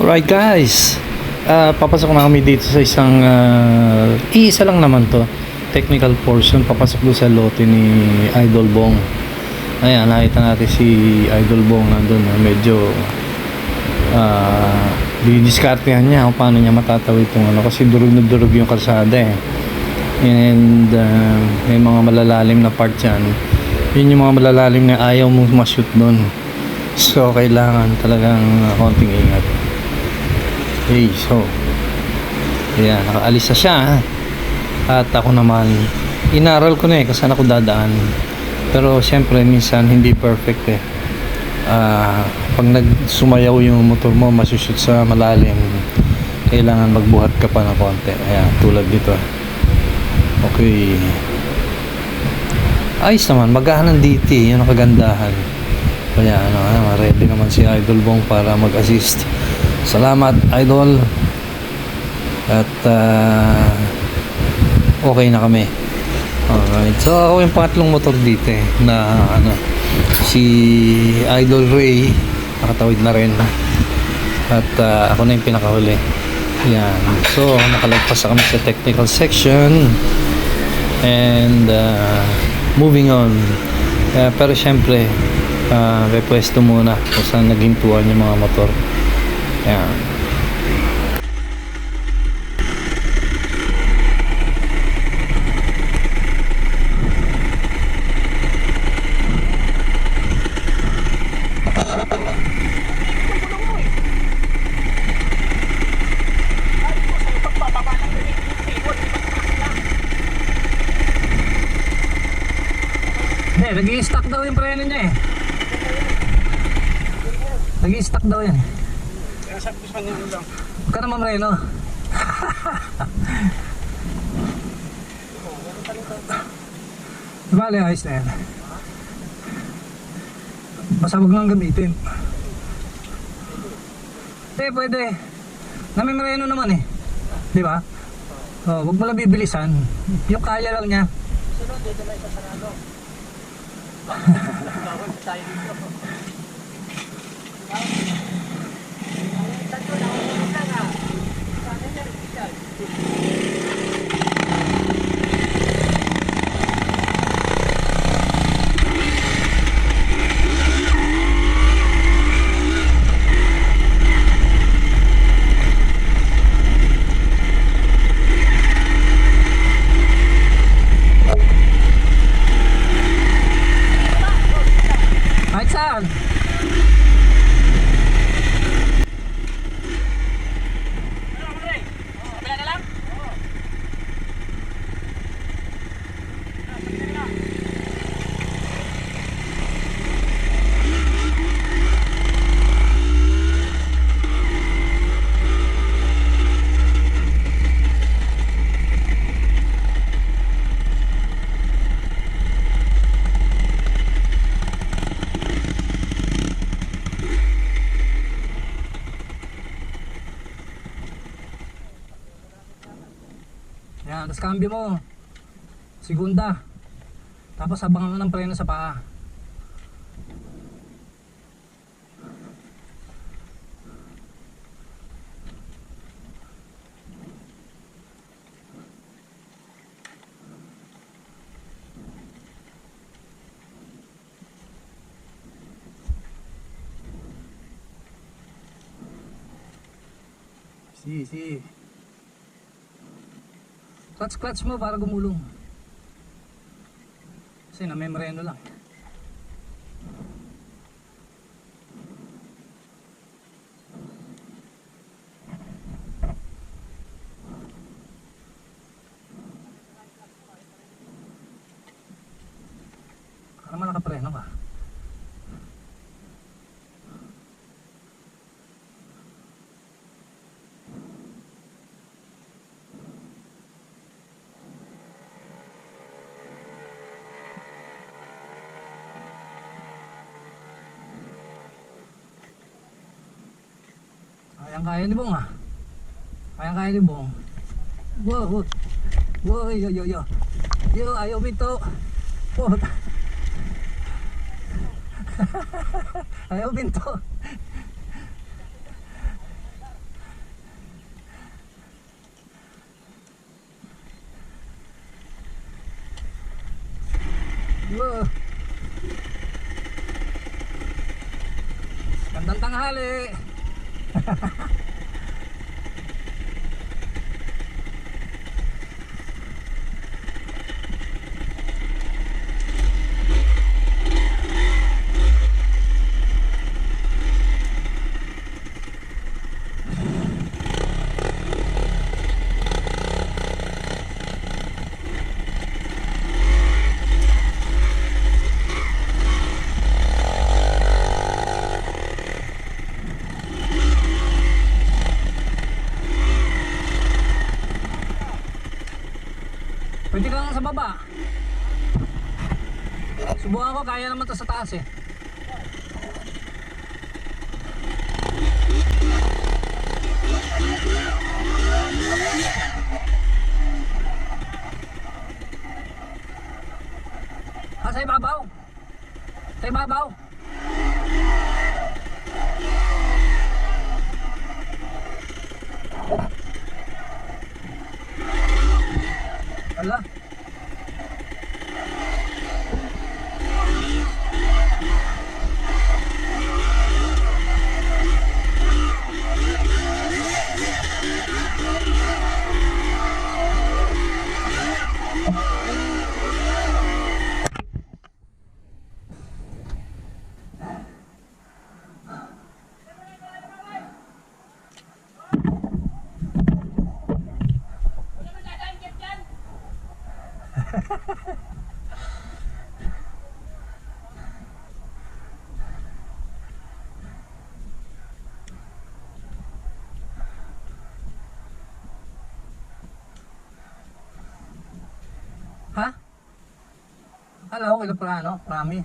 Alright guys, papasok na kami dito sa isang iisa lang naman to technical portion. Papasok doon sa lote ni Idol Bong. Ayan, nakita natin si Idol Bong nandun. Medyo didiskartehan niya kung paano niya matatawid itong ano, kasi durug na durug yung kalsada eh. And may mga malalalim na part yan. Yun yung mga malalalim na ayaw mong ma-shoot doon. So kailangan talagang konting ingat. Okay, so ayan, nakaalis na siya. At ako naman, inaral ko na eh kung saan ako dadaan. Pero syempre minsan hindi perfect eh. Pag nagsumayaw yung motor mo, masushoot sa malalim, kailangan magbuhat ka pa ng konti. Ayan, tulad dito. Okay, ayos naman, magahan ng DT, yun ang kagandahan. Kaya ready naman si Idol Bong para mag-assist. Salamat Idol. At okay na kami. Alright, so ako yung pangatlong motor dito eh, na si Idol Ray nakatawid na rin. At ako na yung pinakahuli. Yan, so nakalagpas kami sa technical section. And moving on. Pero syempre may pwesto muna kung saan naghintuan yung mga motor. Ayan. Nag-i-stack daw yung preno niya eh. Nag-i-stack daw yan. Kaya sabi ko sa kanya lang. Huwag ka naman preno. Bale, ayos na yan. Basta huwag lang gamitin. Pwede. Namimreno naman eh. Di ba? Huwag mo lang bibilisan. Yung kaya lang niya. Sunod, dito na isa sarado. Tayo dito. Yan, tapos cambio mo segunda, tapos abangan mo ng preno sa paa. Si clutch mo para gumulong. Kasi namemreno lang. Para naman nakapreno ka. Kaya ni Bong ah. Kaya ni Bong. Wow. Wow, yo. Yo, ayaw bito. Wow. Ayaw binto. Wow. Gandang tanghali. Pwede ka lang sa baba. Subukan ko, kaya naman to sa taas eh. Sa ibabaw. Sa ibabaw. Ala. Ha? Hello, kailan pala ano? Rami.